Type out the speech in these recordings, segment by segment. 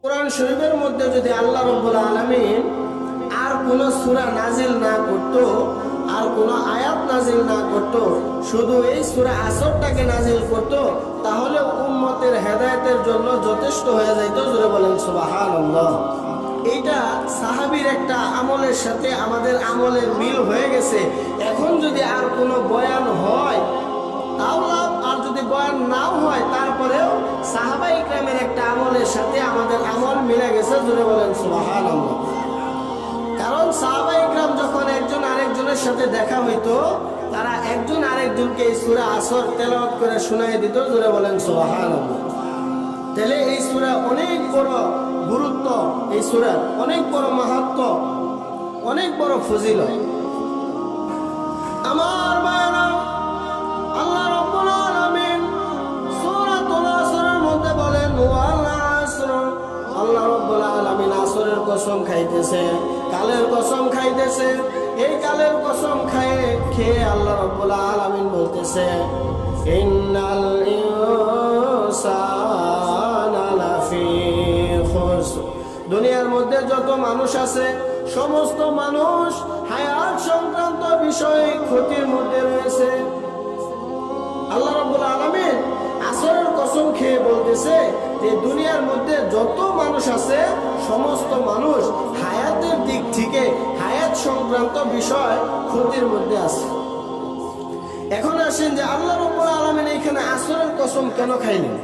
কোরআন শরীফের মধ্যে যদি আল্লাহ রাব্বুল আলামিন আর কোন সূরা নাজিল না করত, আর কোন আয়াত নাজিল না করত, শুধু এই সূরা আসরটাকে নাজিল করত, তাহলে উম্মতের হেদায়েতের জন্য যথেষ্ট হয়ে যাইত। জোরে বলেন সুবহানাল্লাহ। এইটা সাহাবীর একটা আমলের সাথে আমাদের আমলের মিল হয়ে গেছে। এখন যদি আর কোনো বয়ান হয় তাও লাভ, আর যদি বয়ান নাও হয় তারপরেও সাহাবা ইকরামের একটা আমলের সাথে আমাদের আমল মিলে গেছে। জোরে বলেন সুবহানাল্লাহ। কারণ সাহাবা ইকরাম যখন একজন আরেকজনের সাথে দেখা হইতো, তারা একজন আরেকজনকে এই সূরা আসর তেলাওয়াত করে শোনায় দিত। জোরে বলেন সুবহানাল্লাহ। তাহলে এই সূরা অনেক বড় গুরুত্ব, এই সূরার অনেক বড় মাহাত্ম্য, অনেক বড় ফজিলত। আমার ভাইরা, আল্লাহ রাব্বুল আলামিন সূরাতুল আসরের মধ্যে বলেন ওয়াল আসর। আল্লাহ রাব্বুল আলামিন আসরের কসম খাইতেছে, কালের কসম খাইতেছে। এই কালের কসম খেয়ে আল্লাহ রাব্বুল আলামিন বলতেছে ইন্নাল ইনসানা লাফি খুসর। দুনিয়ার মধ্যে যত মানুষ আছে সমস্ত মানুষ হায়াত সংক্রান্ত বিষয়ে ক্ষতির মধ্যে রয়েছে। আল্লাহ রাব্বুল আলামিন আসরের কসম খেয়ে বলতেছে যে দুনিয়ার মধ্যে যত মানুষ আছে সমস্ত মানুষ হায়াতের দিক থেকে, হায়াত সংক্রান্ত বিষয় ক্ষতির মধ্যে আছে। এখন আসেন যে আল্লাহ রাব্বুল আলামিন এখানে আসরের কসম কেন খাইলেন?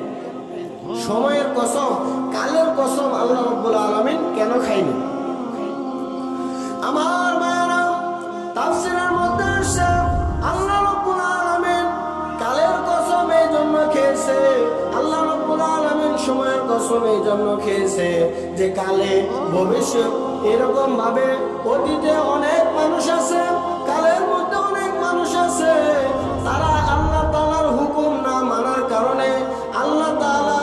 সময়ের কসম, কালের কসম আল্লাহ রাব্বুল আলামিন কেন খাইলেন? আমার ভাইরা, তাফসীরের মধ্যে আসছে আল্লাহ রাব্বুল আলামিন কালের কসম এই জন্য খেয়েছে, আল্লাহ রাব্বুল আলামিন সময়ের কসম এই জন্য খেয়েছে যে কালে ভবিষ্যৎ এরকম ভাবে অতীতে অনেক মানুষ আছে, কালের মধ্যে অনেক মানুষ আছে, তারা আল্লাহ তাআলার হুকুম না মানার কারণে, আল্লাহ তাআলা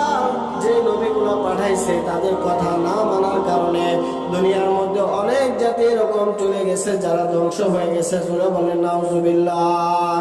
যে নবীগুলো পাঠাইছে তাদের কথা না মানার কারণে দুনিয়ার মধ্যে অনেক জাতি এরকম চলে গেছে যারা ধ্বংস হয়ে গেছে। জোরে বলেন নাউজুবিল্লাহ।